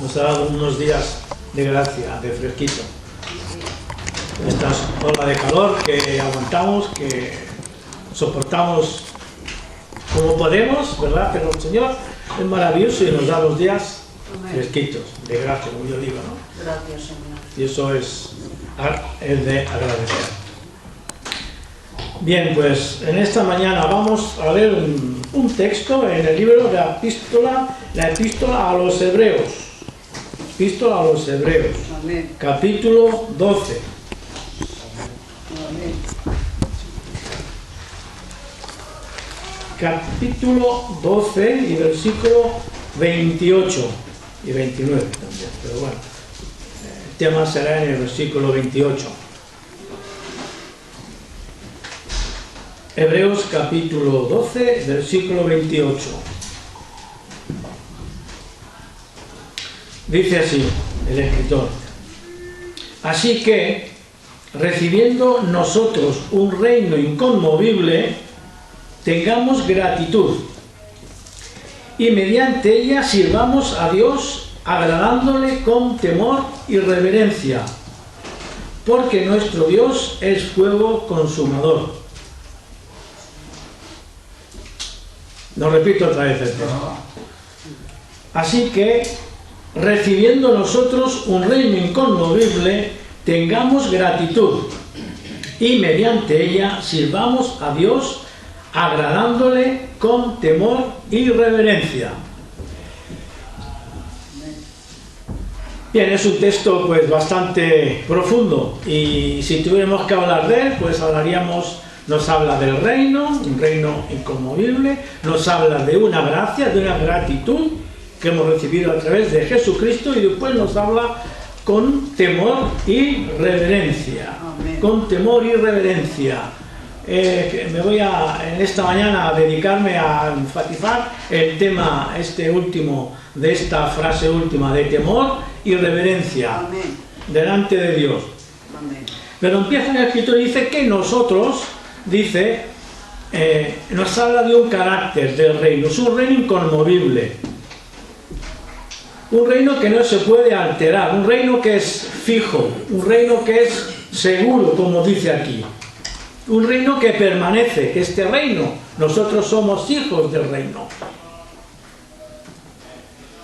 nos ha dado unos días de gracia, de fresquito. Esta ola de calor que aguantamos, que soportamos como podemos, ¿verdad? Pero el Señor es maravilloso y nos da los días fresquitos, de gracia, como yo digo, ¿no? Gracias, Señor. Y eso es de agradecer. Bien, pues en esta mañana vamos a leer un texto en el libro de la epístola a los Hebreos. Epístola a los Hebreos. Amén. Capítulo 12. Amén. Capítulo 12 y versículo 28 y 29 también, pero bueno, el tema será en el versículo 28. Hebreos capítulo 12, versículo 28. Dice así el escritor: así que, recibiendo nosotros un reino inconmovible, tengamos gratitud y mediante ella sirvamos a Dios agradándole con temor y reverencia, porque nuestro Dios es fuego consumador. Lo repito otra vez el texto. Así que, recibiendo nosotros un reino inconmovible, tengamos gratitud y mediante ella sirvamos a Dios agradándole con temor y reverencia. Bien, es un texto pues bastante profundo y si tuviéramos que hablar de él, pues nos habla del reino, un reino inconmovible, nos habla de una gracia, de una gratitud que hemos recibido a través de Jesucristo y después nos habla con temor y reverencia. Amén. Con temor y reverencia. Me voy en esta mañana a dedicarme a enfatizar el tema último, de esta frase última, de temor y reverencia. Amén. Delante de Dios. Amén. Pero empieza en el escritor y dice que nosotros, nos habla de un carácter del reino, es un reino inconmovible. Un reino que no se puede alterar, un reino que es fijo, un reino que es seguro, como dice aquí. Un reino que permanece, este reino, nosotros somos hijos del reino.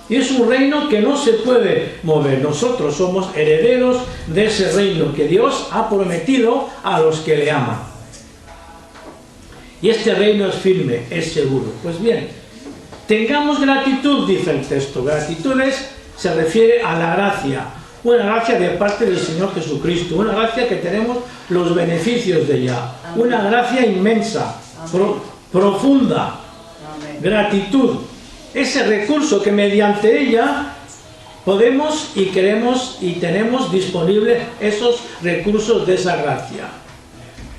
Y es un reino que no se puede mover, nosotros somos herederos de ese reino que Dios ha prometido a los que le aman. Y este reino es firme, es seguro. Pues bien, tengamos gratitud, dice el texto. Gratitud se refiere a la gracia, una gracia de parte del Señor Jesucristo, una gracia que tenemos los beneficios de ella, una gracia inmensa, profunda. Amén. Gratitud, ese recurso que mediante ella podemos y queremos y tenemos disponibles esos recursos de esa gracia.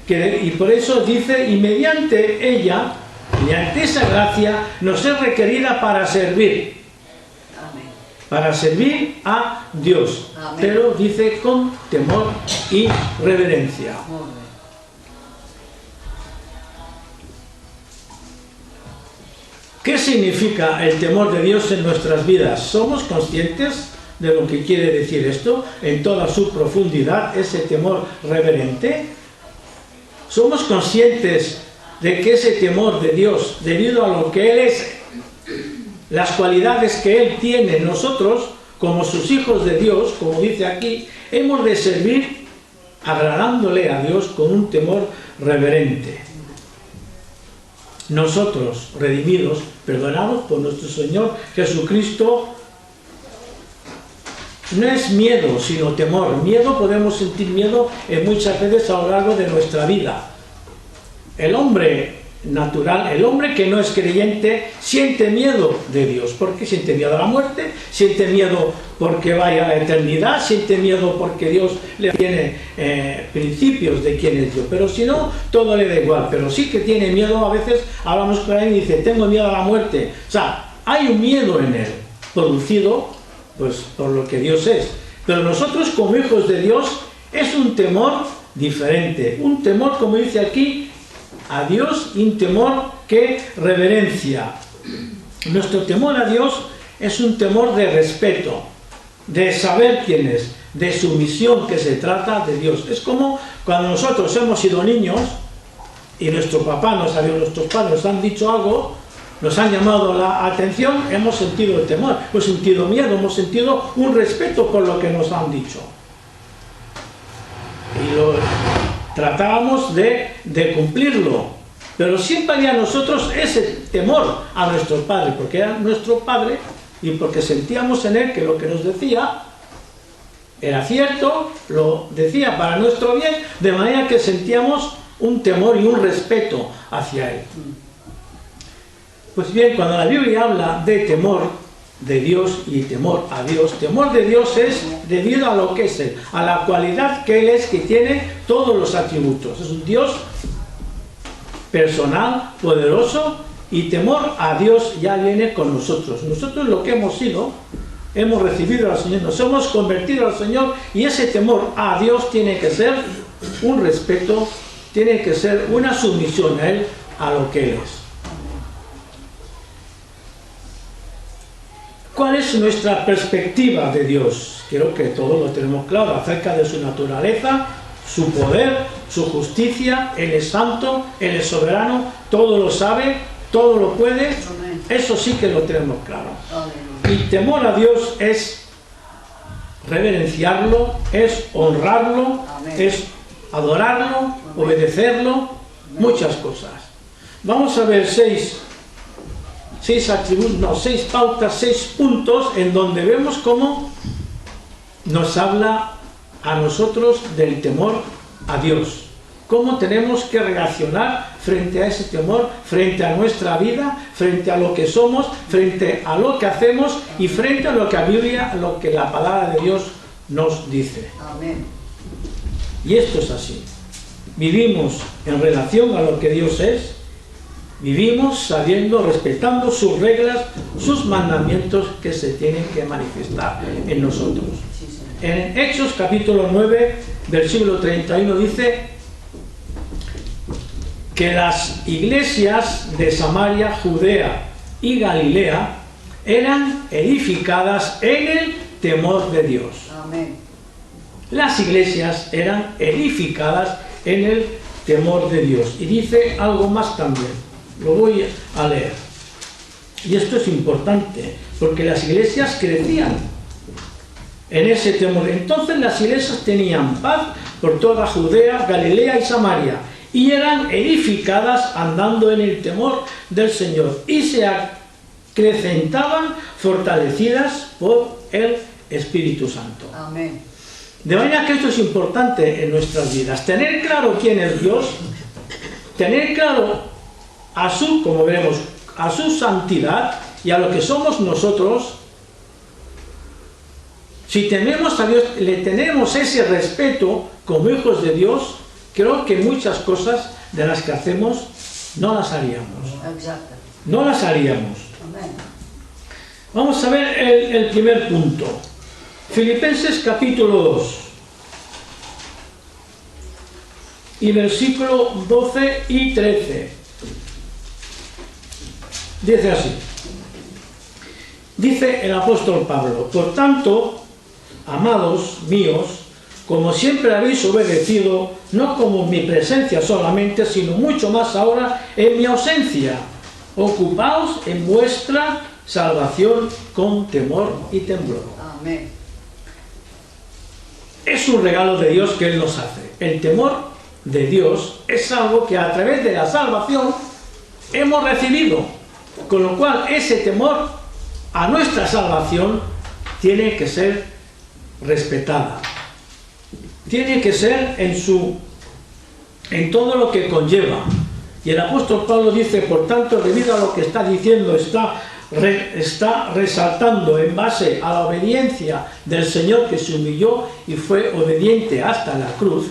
Y por eso dice, y mediante ella, mediante esa gracia, nos es requerida para servir. Amén. Para servir a Dios. Amén. Pero dice con temor y reverencia. Muy bien. ¿Qué significa el temor de Dios en nuestras vidas? ¿Somos conscientes de lo que quiere decir esto en toda su profundidad, ese temor reverente? ¿Somos conscientes de que ese temor de Dios, debido a lo que Él es, las cualidades que Él tiene, nosotros, como sus hijos de Dios, como dice aquí, hemos de servir agradándole a Dios con un temor reverente? Nosotros, redimidos, perdonados por nuestro Señor Jesucristo, no es miedo, sino temor. Miedo, podemos sentir miedo muchas veces a lo largo de nuestra vida. El hombre natural, el hombre que no es creyente, siente miedo de Dios. ¿Por qué? Siente miedo a la muerte, siente miedo porque vaya a la eternidad, siente miedo porque Dios le tiene principios de quién es Dios. Pero si no, todo le da igual. Pero sí que tiene miedo, a veces hablamos con él y dice, tengo miedo a la muerte. O sea, hay un miedo en él, producido pues por lo que Dios es. Pero nosotros como hijos de Dios es un temor diferente. Un temor, como dice aquí, a Dios, y un temor que reverencia. Nuestro temor a Dios es un temor de respeto, de saber quién es, de su misión, que se trata de Dios. Es como cuando nosotros hemos sido niños y nuestro papá, nuestros padres nos han dicho algo, nos han llamado la atención, hemos sentido el temor, hemos sentido miedo, hemos sentido un respeto por lo que nos han dicho. Y lo tratábamos de cumplirlo, pero siempre había en nosotros ese temor a nuestro padre, porque era nuestro padre y porque sentíamos en él que lo que nos decía era cierto, lo decía para nuestro bien, de manera que sentíamos un temor y un respeto hacia él. Pues bien, cuando la Biblia habla de temor de Dios y temor a Dios, temor de Dios es debido a lo que es Él, a la cualidad que Él es, que tiene todos los atributos. Es un Dios personal, poderoso, y temor a Dios ya viene con nosotros. Nosotros lo que hemos sido, hemos recibido al Señor, nos hemos convertido al Señor, y ese temor a Dios tiene que ser un respeto, tiene que ser una sumisión a Él, a lo que Él es. ¿Cuál es nuestra perspectiva de Dios? Creo que todos lo tenemos claro, acerca de su naturaleza, su poder, su justicia. Él es santo, Él es soberano, todo lo sabe, todo lo puede. Eso sí que lo tenemos claro. Y temor a Dios es reverenciarlo, es honrarlo, es adorarlo, obedecerlo, muchas cosas. Vamos a ver seis pautas, 6 puntos en donde vemos cómo nos habla a nosotros del temor a Dios. Cómo tenemos que reaccionar frente a ese temor, frente a nuestra vida, frente a lo que somos, frente a lo que hacemos y frente a lo que la Biblia, lo que la palabra de Dios nos dice. Amén. Y esto es así. Vivimos en relación a lo que Dios es. Vivimos sabiendo, respetando sus reglas, sus mandamientos que se tienen que manifestar en nosotros. En Hechos capítulo 9, versículo 31 dice que las iglesias de Samaria, Judea y Galilea eran edificadas en el temor de Dios. Amén. Las iglesias eran edificadas en el temor de Dios. Y dice algo más también. Lo voy a leer. Y esto es importante, porque las iglesias crecían en ese temor. Entonces las iglesias tenían paz por toda Judea, Galilea y Samaria, y eran edificadas andando en el temor del Señor, y se acrecentaban fortalecidas por el Espíritu Santo. Amén. De manera que esto es importante en nuestras vidas. Tener claro quién es Dios, tener claro como veremos, a su santidad y a lo que somos nosotros. Si tememos a Dios, le tenemos ese respeto como hijos de Dios, creo que muchas cosas de las que hacemos no las haríamos. Exacto. No las haríamos. Amén. Vamos a ver el primer punto. Filipenses capítulo 2. Y versículo 12 y 13. Dice así. Dice el apóstol Pablo: por tanto, amados míos, como siempre habéis obedecido, no como en mi presencia solamente, sino mucho más ahora en mi ausencia, ocupaos en vuestra salvación con temor y temblor. Amén. Es un regalo de Dios que Él nos hace. El temor de Dios es algo que a través de la salvación hemos recibido. Con lo cual, ese temor a nuestra salvación tiene que ser respetada. Tiene que ser en todo lo que conlleva. Y el apóstol Pablo dice, por tanto, debido a lo que está diciendo, está resaltando en base a la obediencia del Señor, que se humilló y fue obediente hasta la cruz.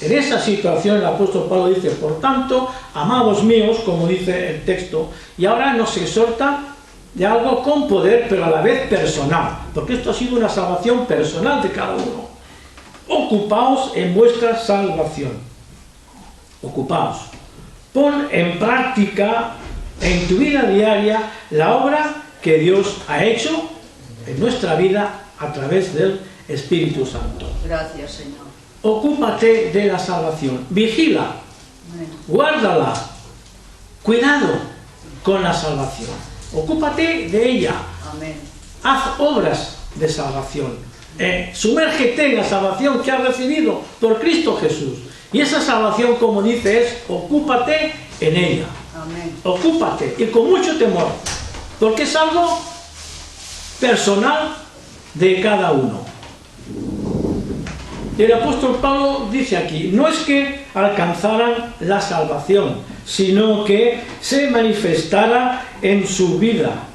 En esa situación el apóstol Pablo dice, por tanto, amados míos, como dice el texto, y ahora nos exhorta de algo con poder, pero a la vez personal, porque esto ha sido una salvación personal de cada uno. Ocupaos en vuestra salvación. Ocupaos. Pon en práctica en tu vida diaria la obra que Dios ha hecho en nuestra vida a través del Espíritu Santo. Gracias, Señor. Ocúpate de la salvación, vigila, Amén. guárdala, cuidado con la salvación, ocúpate de ella, Amén. haz obras de salvación, sumérgete en la salvación que has recibido por Cristo Jesús. Y esa salvación, como dice, es ocúpate en ella, Amén. ocúpate y con mucho temor, porque es algo personal de cada uno. Y el apóstol Pablo dice aquí, no es que alcanzaran la salvación, sino que se manifestara en su vida,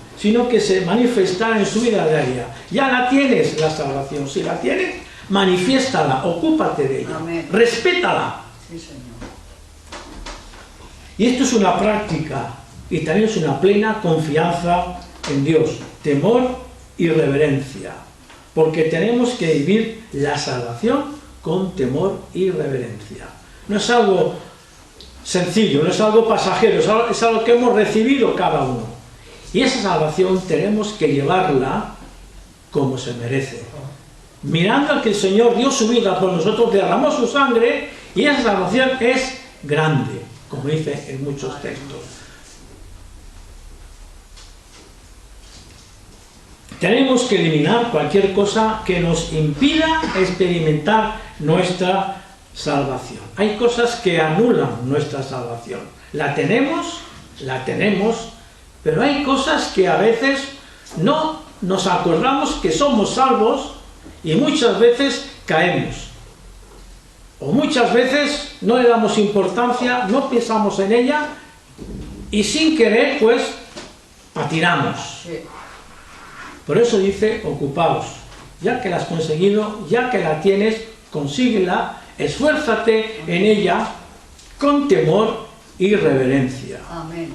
diaria. Ya la tienes, la salvación. Si la tienes, manifiéstala, ocúpate de ella, Amén. respétala. Sí, Señor. Y esto es una práctica y también es una plena confianza en Dios, temor y reverencia, porque tenemos que vivir la salvación con temor y reverencia. No es algo sencillo, no es algo pasajero, es algo que hemos recibido cada uno. Y esa salvación tenemos que llevarla como se merece, mirando a que el Señor dio su vida por nosotros, derramó su sangre, y esa salvación es grande, como dice en muchos textos. Tenemos que eliminar cualquier cosa que nos impida experimentar nuestra salvación. Hay cosas que anulan nuestra salvación. La tenemos, pero hay cosas que a veces no nos acordamos que somos salvos y muchas veces caemos. O muchas veces no le damos importancia, no pensamos en ella y sin querer pues patinamos. Sí. Por eso dice, ocupaos, ya que la has conseguido, ya que la tienes, consíguela, esfuérzate en ella con temor y reverencia. Amén.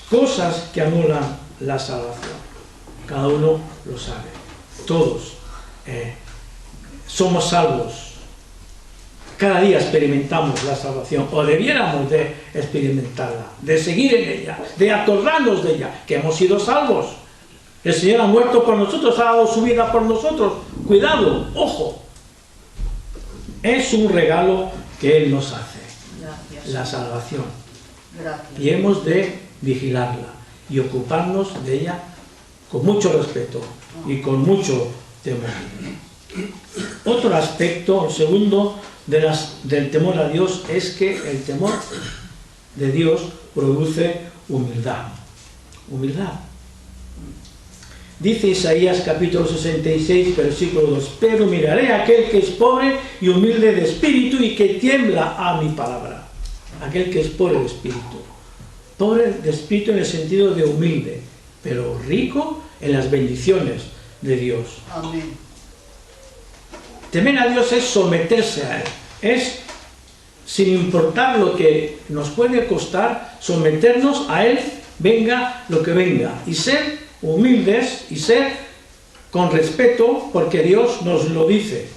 Cosas que anulan la salvación. Cada uno lo sabe. Todos somos salvos. Cada día experimentamos la salvación, o debiéramos de experimentarla, de seguir en ella, de acordarnos de ella, que hemos sido salvos. El Señor ha muerto por nosotros, ha dado su vida por nosotros. Cuidado, ojo. Es un regalo que Él nos hace. Gracias. La salvación. Gracias. Y hemos de vigilarla y ocuparnos de ella con mucho respeto y con mucho temor. Otro aspecto, el segundo del temor a Dios, es que el temor de Dios produce humildad. Humildad. Dice Isaías capítulo 66, versículo 2, pero miraré a aquel que es pobre y humilde de espíritu y que tiembla a mi palabra. Aquel que es pobre de espíritu. Pobre de espíritu en el sentido de humilde, pero rico en las bendiciones de Dios. Amén. Temer a Dios es someterse a Él. Es, sin importar lo que nos puede costar, someternos a Él, venga lo que venga, y ser humildes y ser con respeto, porque Dios nos lo dice.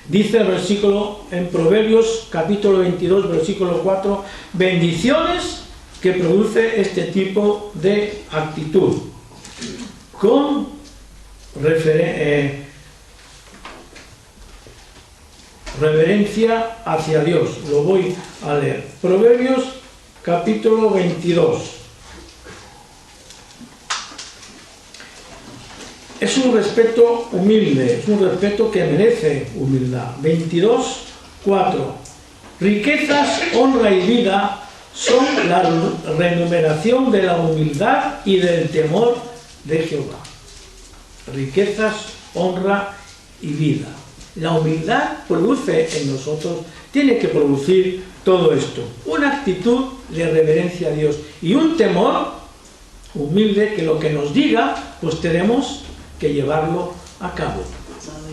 Dice el versículo en Proverbios capítulo 22, versículo 4, bendiciones que produce este tipo de actitud, con reverencia hacia Dios. Lo voy a leer. Proverbios capítulo 22. Es un respeto humilde, es un respeto que merece humildad. 22, 4. Riquezas, honra y vida son la remuneración de la humildad y del temor de Jehová. Riquezas, honra y vida. La humildad produce en nosotros, tiene que producir todo esto. Una actitud de reverencia a Dios y un temor humilde que lo que nos diga, pues tenemos que llevarlo a cabo.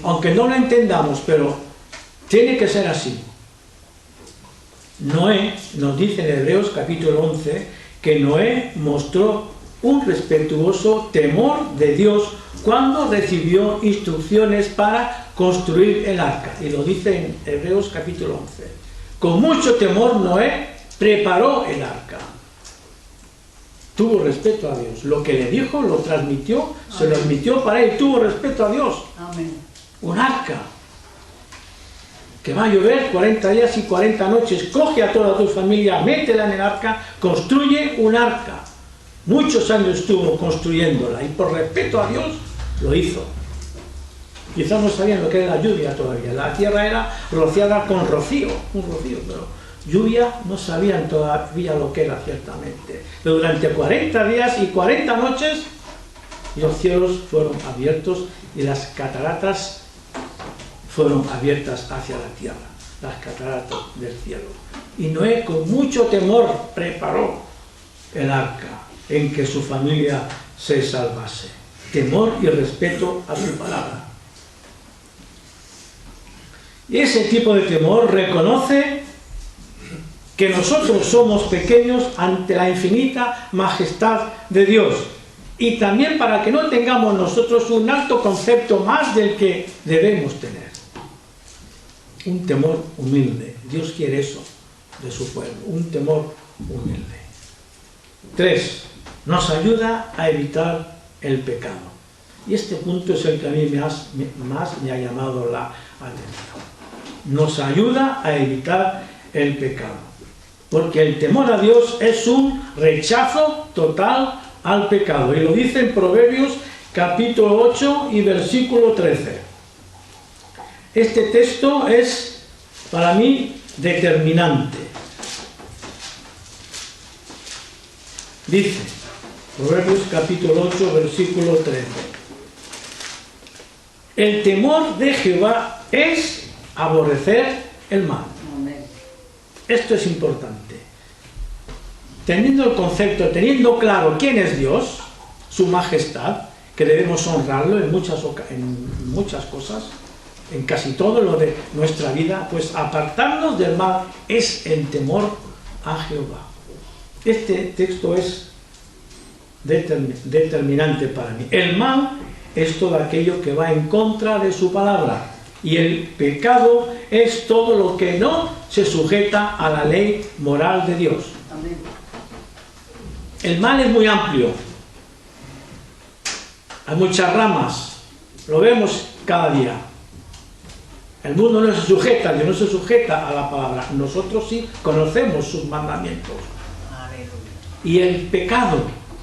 Aunque no lo entendamos, pero tiene que ser así. Noé, nos dice en Hebreos capítulo 11, que Noé mostró un respetuoso temor de Dios cuando recibió instrucciones para construir el arca. Y lo dice en Hebreos capítulo 11. Con mucho temor Noé preparó el arca. tuvo respeto a Dios. Lo que le dijo, lo transmitió, se lo admitió para él, tuvo respeto a Dios. Amén. Un arca. Que va a llover 40 días y 40 noches. Coge a toda tu familia, métela en el arca, construye un arca. Muchos años estuvo construyéndola y por respeto a Dios lo hizo. Quizás no sabían lo que era la lluvia todavía. La tierra era rociada con rocío, un rocío, pero lluvia no sabían todavía lo que era ciertamente. Pero durante 40 días y 40 noches los cielos fueron abiertos y las cataratas fueron abiertas hacia la tierra, las cataratas del cielo. Y Noé con mucho temor preparó el arca en que su familia se salvase. Temor y respeto a su palabra. Y ese tipo de temor reconoce que nosotros somos pequeños ante la infinita majestad de Dios. Y también para que no tengamos nosotros un alto concepto más del que debemos tener. Un temor humilde. Dios quiere eso de su pueblo, un temor humilde. 3. Nos ayuda a evitar el pecado. Y este punto es el que a mí más me ha llamado la atención. Nos ayuda a evitar el pecado. Porque el temor a Dios es un rechazo total al pecado. Y lo dice en Proverbios capítulo 8 y versículo 13. Este texto es para mí determinante. Dice, Proverbios capítulo 8, versículo 13. El temor de Jehová es aborrecer el mal. Amén. Esto es importante. Teniendo el concepto, teniendo claro quién es Dios, su majestad, que debemos honrarlo en muchas cosas, en casi todo lo de nuestra vida, pues apartarnos del mal es el temor a Jehová. Este texto es determinante para mí. El mal es todo aquello que va en contra de su palabra y el pecado es todo lo que no se sujeta a la ley moral de Dios. Amén. El mal es muy amplio. Hay muchas ramas. Lo vemos cada día. El mundo no se sujeta, Dios no se sujeta a la palabra. Nosotros sí conocemos sus mandamientos. Aleluya. Y el pecado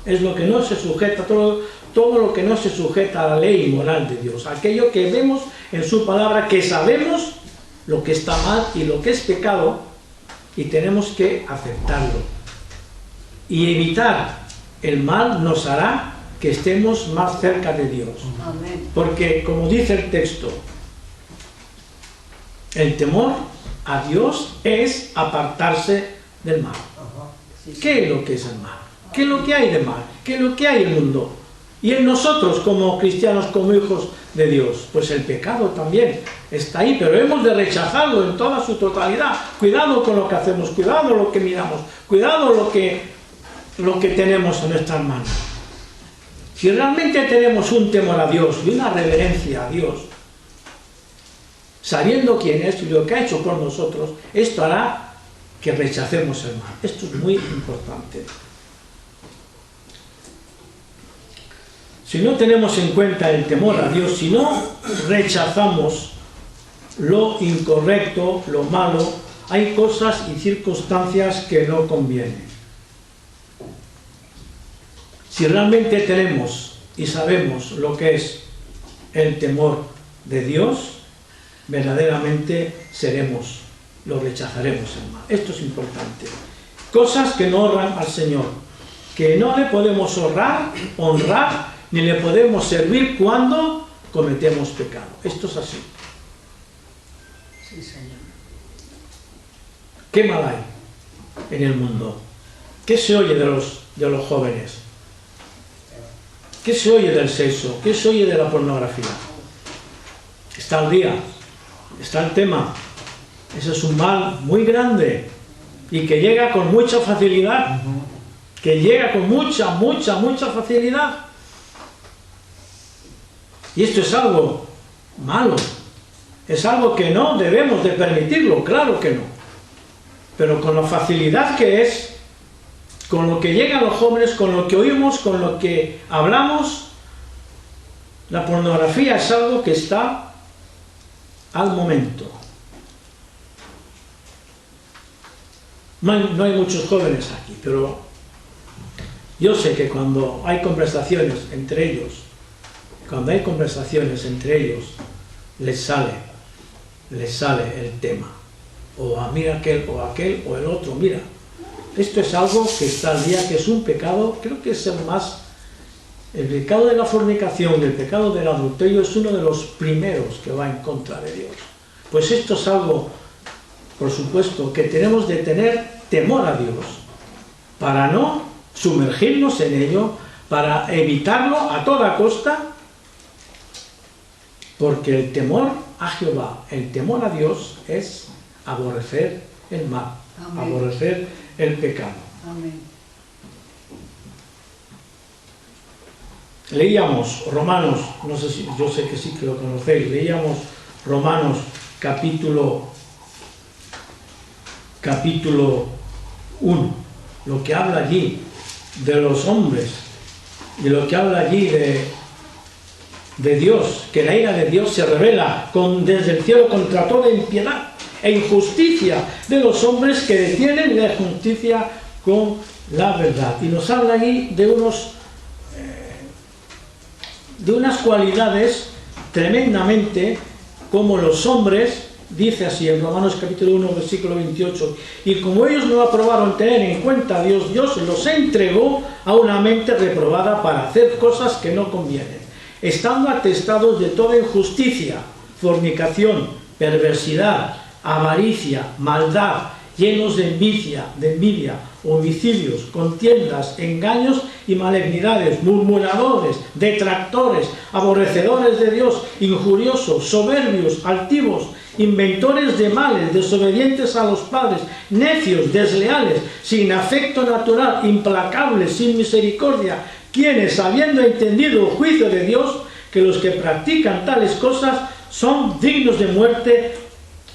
es lo que no se sujeta, todo lo que no se sujeta a la ley moral de Dios. Aquello que vemos en su palabra, que sabemos lo que está mal y lo que es pecado, y tenemos que aceptarlo. Y evitar el mal nos hará que estemos más cerca de Dios. Amén. Porque, como dice el texto, el temor a Dios es apartarse del mal. Sí, sí. ¿Qué es lo que es el mal? ¿Qué es lo que hay de mal? ¿Qué es lo que hay en el mundo? Y en nosotros como cristianos, como hijos de Dios, pues el pecado también está ahí, pero hemos de rechazarlo en toda su totalidad. Cuidado con lo que hacemos, cuidado lo que miramos, cuidado lo que tenemos en nuestras manos. Si realmente tenemos un temor a Dios y una reverencia a Dios, sabiendo quién es y lo que ha hecho por nosotros, esto hará que rechacemos el mal. Esto es muy importante. Si no tenemos en cuenta el temor a Dios, si no rechazamos lo incorrecto, lo malo, hay cosas y circunstancias que no convienen. Si realmente tenemos y sabemos lo que es el temor de Dios, verdaderamente lo rechazaremos el mal. Esto es importante. Cosas que no honran al Señor, que no le podemos honrar, ni le podemos servir cuando cometemos pecado. Esto es así. Sí, Señor. ¿Qué mal hay en el mundo? ¿Qué se oye de los jóvenes? ¿Qué se oye del sexo? ¿Qué se oye de la pornografía? Está al día, está el tema. Ese es un mal muy grande y que llega con mucha facilidad. Que llega con mucha facilidad. Y esto es algo malo. Es algo que no debemos de permitirlo, claro que no. Pero con la facilidad que es, con lo que llegan los jóvenes, con lo que oímos, con lo que hablamos, la pornografía es algo que está al momento. No hay muchos jóvenes aquí, pero yo sé que cuando hay conversaciones entre ellos, les sale el tema. O mira aquel, o aquel, o el otro, mira. Esto es algo que está al día, que es un pecado, creo que es el pecado de la fornicación y el pecado del adulterio es uno de los primeros que va en contra de Dios. Pues esto es algo, por supuesto, que tenemos de tener temor a Dios, para no sumergirnos en ello, para evitarlo a toda costa, porque el temor a Jehová, el temor a Dios es aborrecer el mal, amén, aborrecer el pecado. Amén. Leíamos Romanos, no sé si, yo sé que sí que lo conocéis, leíamos Romanos capítulo 1, lo que habla allí de los hombres y lo que habla allí de Dios, que la ira de Dios se revela desde el cielo contra toda impiedad e injusticia de los hombres que detienen la justicia con la verdad. Y nos habla allí de unas cualidades tremendamente, como los hombres, dice así en Romanos capítulo 1, versículo 28, y como ellos no aprobaron tener en cuenta a Dios, Dios los entregó a una mente reprobada para hacer cosas que no convienen, estando atestados de toda injusticia, fornicación, perversidad, avaricia, maldad, llenos de envidia, homicidios, contiendas, engaños y malignidades, murmuradores, detractores, aborrecedores de Dios, injuriosos, soberbios, altivos, inventores de males, desobedientes a los padres, necios, desleales, sin afecto natural, implacables, sin misericordia, quienes, habiendo entendido el juicio de Dios, que los que practican tales cosas son dignos de muerte,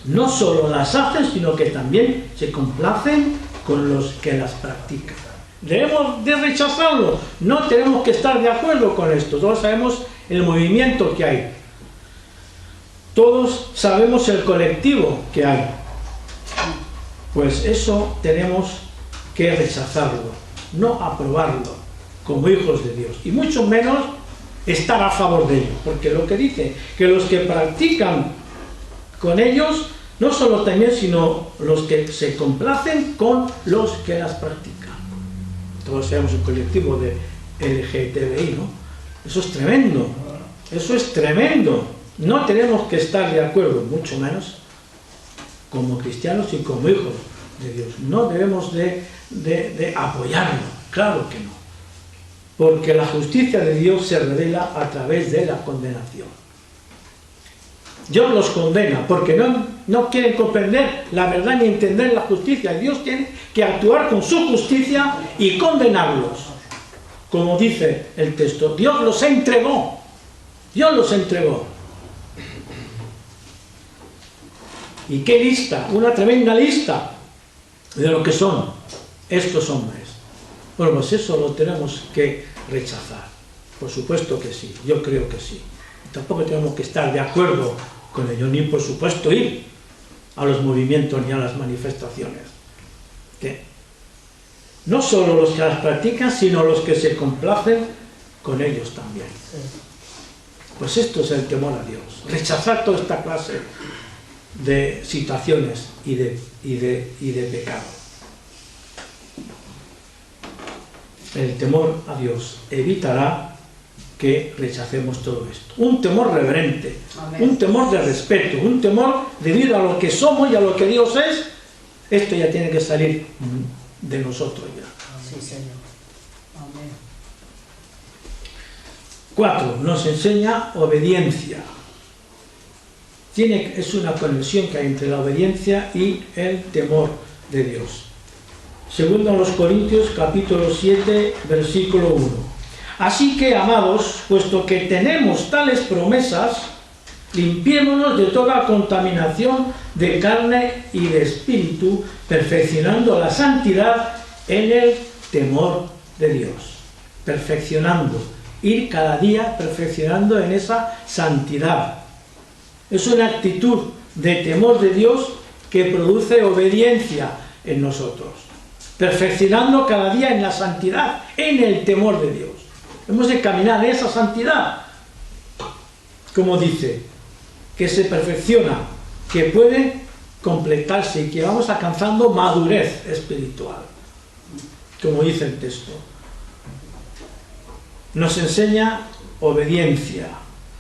no solo las hacen, sino que también se complacen con los que las practican. Debemos de rechazarlo, no tenemos que estar de acuerdo con esto. Todos sabemos el movimiento que hay, todos sabemos el colectivo que hay. Pues eso tenemos que rechazarlo, no aprobarlo como hijos de Dios, y mucho menos estar a favor de ello, porque lo que dice que los que practican con ellos, no solo también, sino los que se complacen con los que las practican. Todos sabemos el colectivo de LGTBI, ¿no? Eso es tremendo, eso es tremendo. No tenemos que estar de acuerdo, mucho menos como cristianos y como hijos de Dios. No debemos de apoyarlo, claro que no. Porque la justicia de Dios se revela a través de la condenación. Dios los condena porque no quieren comprender la verdad ni entender la justicia. Dios tiene que actuar con su justicia y condenarlos. Como dice el texto, Dios los entregó. Dios los entregó. ¿Y qué lista? Una tremenda lista de lo que son estos hombres. Bueno, pues eso lo tenemos que rechazar. Por supuesto que sí, yo creo que sí. Tampoco tenemos que estar de acuerdo con ello, ni por supuesto ir a los movimientos ni a las manifestaciones. ¿Qué? No solo los que las practican, sino los que se complacen con ellos también. Pues esto es el temor a Dios. Rechazar toda esta clase de situaciones y de pecado. El temor a Dios evitará que rechacemos todo esto. Un temor reverente, amén, un temor de respeto, un temor debido a lo que somos y a lo que Dios es. Esto ya tiene que salir de nosotros ya. Sí, Señor. Amén. 4. Nos enseña obediencia. Es una conexión que hay entre la obediencia y el temor de Dios. Segundo a los Corintios, capítulo 7, versículo 1. Así que, amados, puesto que tenemos tales promesas, limpiémonos de toda contaminación de carne y de espíritu, perfeccionando la santidad en el temor de Dios, perfeccionando, ir cada día perfeccionando en esa santidad. Es una actitud de temor de Dios que produce obediencia en nosotros, perfeccionando cada día en la santidad, en el temor de Dios. Hemos de caminar en esa santidad, como dice, que se perfecciona, que puede completarse y que vamos alcanzando madurez espiritual, como dice el texto. Nos enseña obediencia,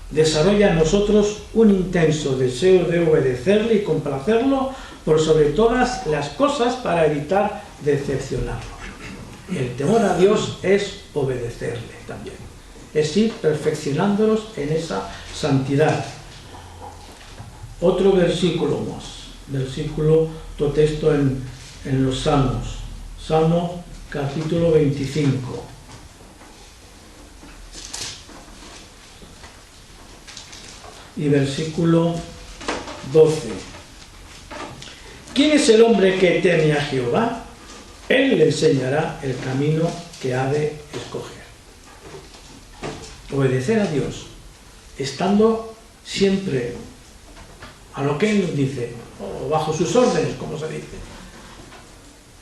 desarrolla en nosotros un intenso deseo de obedecerle y complacerlo por sobre todas las cosas para evitar decepcionarlo. El temor a Dios es obedecerle también, es ir perfeccionándonos en esa santidad. Otro versículo más, otro texto en los Salmos, Salmo capítulo 25. Y versículo 12. ¿Quién es el hombre que teme a Jehová? Él le enseñará el camino que ha de escoger. Obedecer a Dios, estando siempre a lo que Él nos dice, o bajo sus órdenes, como se dice.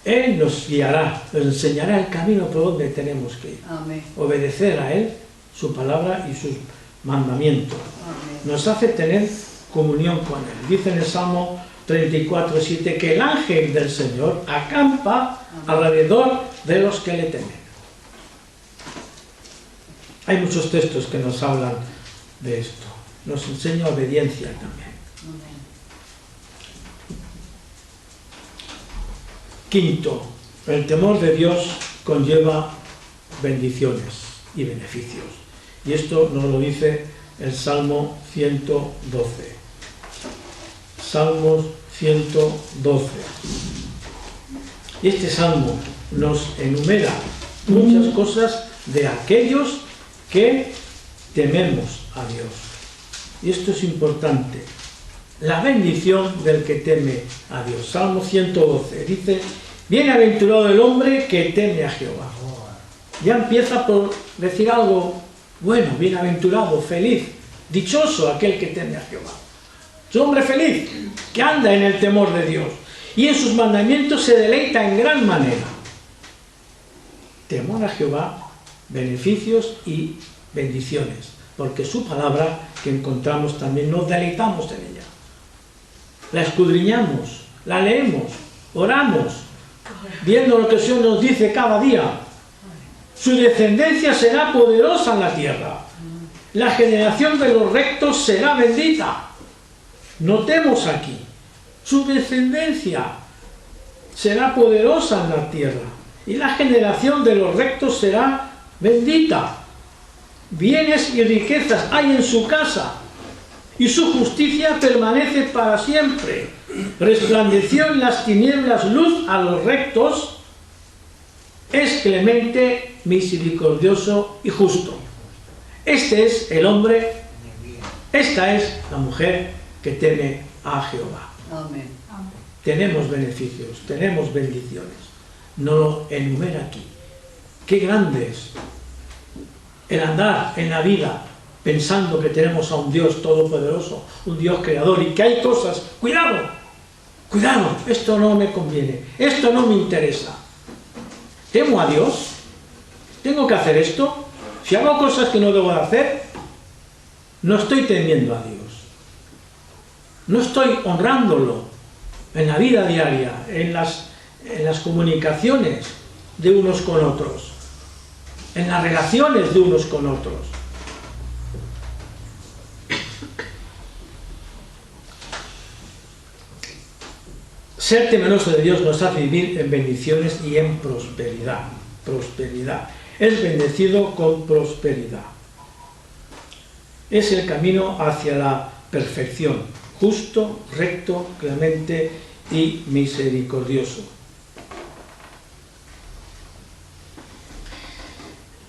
Él nos guiará, nos enseñará el camino por donde tenemos que ir. Amén. Obedecer a Él, su palabra y sus mandamientos. Amén. Nos hace tener comunión con Él. Dice en el Salmo 34:7 que el ángel del Señor acampa alrededor de los que le temen. Hay muchos textos que nos hablan de esto. Nos enseña obediencia también. Amén. Quinto, el temor de Dios conlleva bendiciones y beneficios. Y esto nos lo dice el Salmo 112. Salmos 112. Y este salmo nos enumera muchas cosas de aquellos que tememos a Dios. Y esto es importante. La bendición del que teme a Dios. Salmo 112 dice: bienaventurado el hombre que teme a Jehová. Ya empieza por decir algo bueno, bienaventurado, feliz, dichoso aquel que teme a Jehová. Es un hombre feliz, que anda en el temor de Dios y en sus mandamientos se deleita en gran manera. Temor a Jehová, beneficios y bendiciones, porque su palabra que encontramos también nos deleitamos en ella. La escudriñamos, la leemos, oramos, viendo lo que el Señor nos dice cada día. Su descendencia será poderosa en la tierra. La generación de los rectos será bendita. Notemos aquí, su descendencia será poderosa en la tierra y la generación de los rectos será bendita. Bienes y riquezas hay en su casa y su justicia permanece para siempre. Resplandeció en las tinieblas luz a los rectos, es clemente, misericordioso y justo. Este es el hombre, esta es la mujer que teme a Jehová. Amén. Tenemos beneficios, tenemos bendiciones. No lo enumera aquí. Qué grande es el andar en la vida pensando que tenemos a un Dios todopoderoso, un Dios creador y que hay cosas. Cuidado, cuidado, esto no me conviene, esto no me interesa. ¿Temo a Dios? ¿Tengo que hacer esto? Si hago cosas que no debo de hacer, no estoy temiendo a Dios. No estoy honrándolo en la vida diaria, en las comunicaciones de unos con otros, en las relaciones de unos con otros. Ser temeroso de Dios nos hace vivir en bendiciones y en prosperidad. Prosperidad. Es bendecido con prosperidad. Es el camino hacia la perfección. Justo, recto, clemente y misericordioso.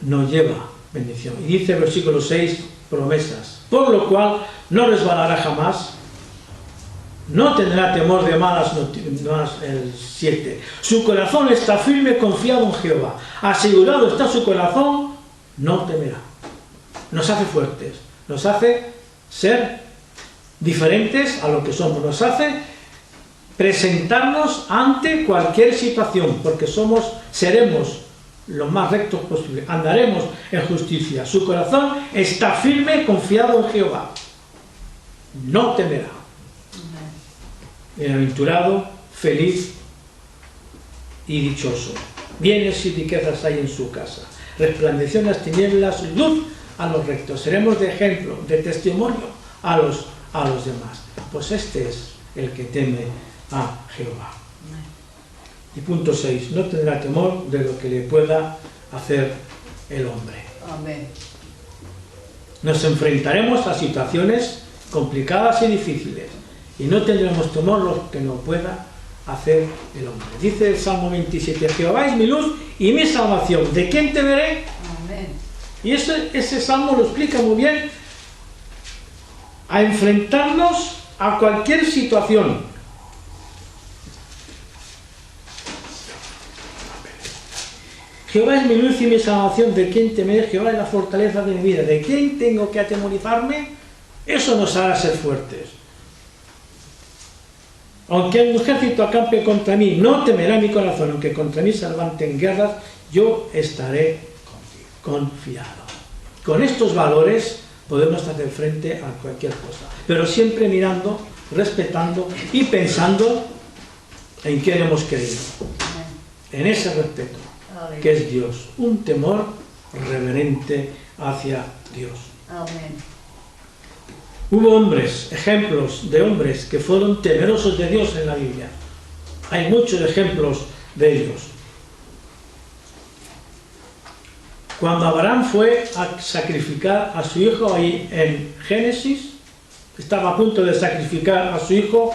Nos lleva bendición. Y dice el versículo 6, promesas. Por lo cual no resbalará jamás, No tendrá temor de malas noticias. El 7. Su corazón está firme, confiado en Jehová. Asegurado está su corazón, no temerá. Nos hace fuertes, nos hace ser diferentes a lo que somos, nos hace presentarnos ante cualquier situación, porque seremos lo más rectos posible, andaremos en justicia. Su corazón está firme, confiado en Jehová, no temerá. Bienaventurado, feliz y dichoso. Bienes y riquezas hay en su casa. Resplandeció en las tinieblas, luz a los rectos. Seremos de ejemplo, de testimonio a los demás. Pues este es el que teme a Jehová. Y punto 6. No tendrá temor de lo que le pueda hacer el hombre. Amén. Nos enfrentaremos a situaciones complicadas y difíciles y no tendremos temor lo que nos pueda hacer el hombre. Dice el Salmo 27, Jehová es mi luz y mi salvación. ¿De quién temeré? Amén. Y ese salmo lo explica muy bien. A enfrentarnos a cualquier situación. Jehová es mi luz y mi salvación. ¿De quién temeré? Jehová es la fortaleza de mi vida. ¿De quién tengo que atemorizarme? Eso nos hará ser fuertes. Aunque un ejército acampe contra mí, no temerá mi corazón. Aunque contra mí se levanten guerras, yo estaré confiado. Con estos valores podemos hacer frente a cualquier cosa, pero siempre mirando, respetando y pensando en quién hemos creído. En ese respeto, que es Dios. Un temor reverente hacia Dios. Amén. Hubo hombres, ejemplos de hombres que fueron temerosos de Dios en la Biblia. Hay muchos ejemplos de ellos. Cuando Abraham fue a sacrificar a su hijo ahí en Génesis, estaba a punto de sacrificar a su hijo,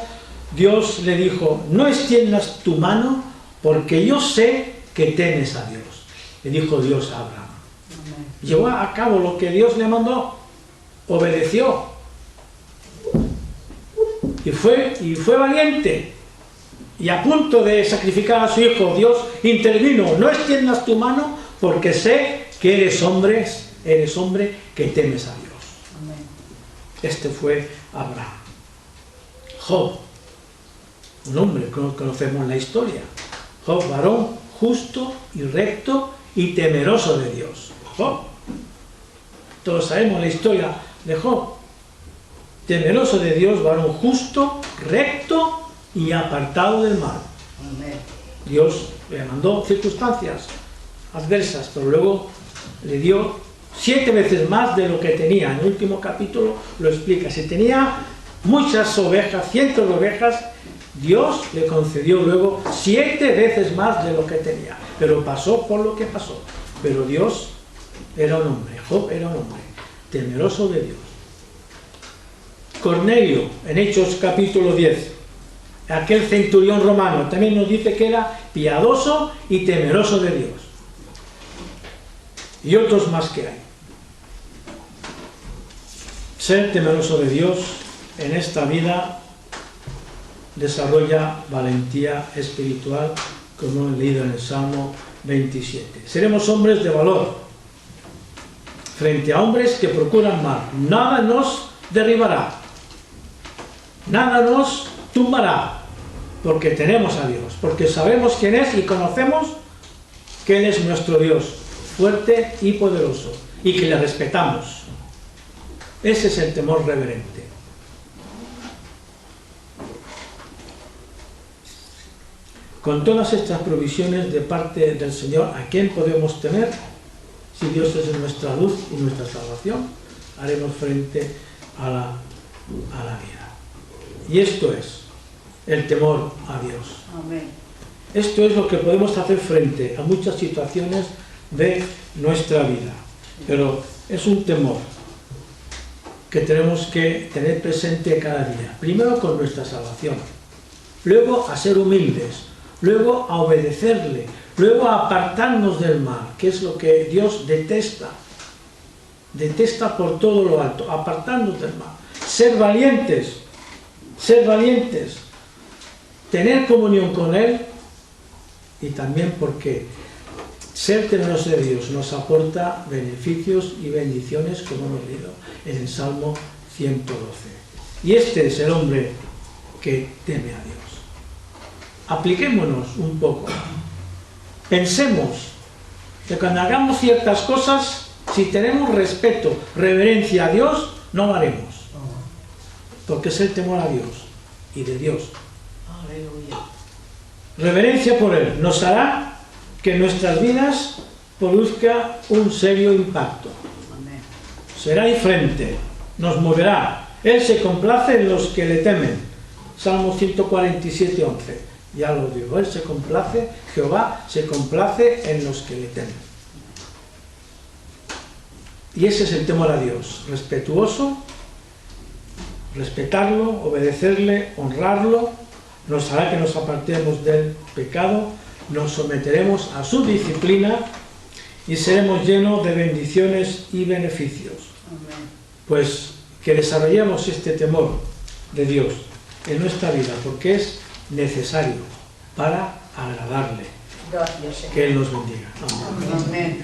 Dios le dijo, no extiendas tu mano porque yo sé que temes a Dios. Le dijo Dios a Abraham. Llevó a cabo lo que Dios le mandó, obedeció. Y fue valiente. Y a punto de sacrificar a su hijo, Dios intervino. No extiendas tu mano porque sé que eres hombre que temes a Dios. Amén. Este fue Abraham. Job, un hombre que conocemos la historia. Job, varón justo y recto y temeroso de Dios. Job. Todos sabemos la historia de Job. Temeroso de Dios, varón justo, recto y apartado del mal. Amén. Dios le mandó circunstancias adversas, pero luego le dio 7 veces más de lo que tenía. En el último capítulo lo explica. Si tenía muchas ovejas, cientos de ovejas, Dios le concedió luego 7 veces más de lo que tenía. Pero pasó por lo que pasó. Pero Dios era un hombre, Job era un hombre temeroso de Dios. Cornelio, en Hechos capítulo 10, aquel centurión romano, también nos dice que era piadoso y temeroso de Dios. Y otros más que hay. Ser temeroso de Dios en esta vida desarrolla valentía espiritual, como hemos leído en el Salmo 27. Seremos hombres de valor frente a hombres que procuran mal. Nada nos derribará. Nada nos tumbará, porque tenemos a Dios, porque sabemos quién es y conocemos que Él es nuestro Dios, fuerte y poderoso, y que le respetamos. Ese es el temor reverente. Con todas estas provisiones de parte del Señor, ¿a quién podemos temer? Si Dios es nuestra luz y nuestra salvación, haremos frente a la vida. Y esto es el temor a Dios. Amén. Esto es lo que podemos hacer frente a muchas situaciones de nuestra vida. Pero es un temor que tenemos que tener presente cada día. Primero con nuestra salvación. Luego a ser humildes. Luego a obedecerle. Luego a apartarnos del mal, que es lo que Dios detesta. Detesta por todo lo alto. Apartarnos del mal. Ser valientes. ser valientes, tener comunión con Él, y también porque ser temeroso de Dios nos aporta beneficios y bendiciones, como hemos leído en el Salmo 112. Y este es el hombre que teme a Dios. Apliquémonos un poco. Pensemos que cuando hagamos ciertas cosas, si tenemos respeto, reverencia a Dios, no lo haremos. Porque es el temor a Dios y de Dios. Aleluya. Reverencia por Él nos hará que en nuestras vidas produzca un serio impacto. Amén. Será diferente, nos moverá. Él se complace en los que le temen. Salmo 147, 11. Ya lo digo, Él se complace, Jehová se complace en los que le temen. Y ese es el temor a Dios, respetuoso, respetarlo, obedecerle, honrarlo, nos hará que nos apartemos del pecado, nos someteremos a su disciplina y seremos llenos de bendiciones y beneficios. Amén. Pues que desarrollemos este temor de Dios en nuestra vida, porque es necesario para agradarle. Gracias, Señor. Que Él nos bendiga. Amén. Amén.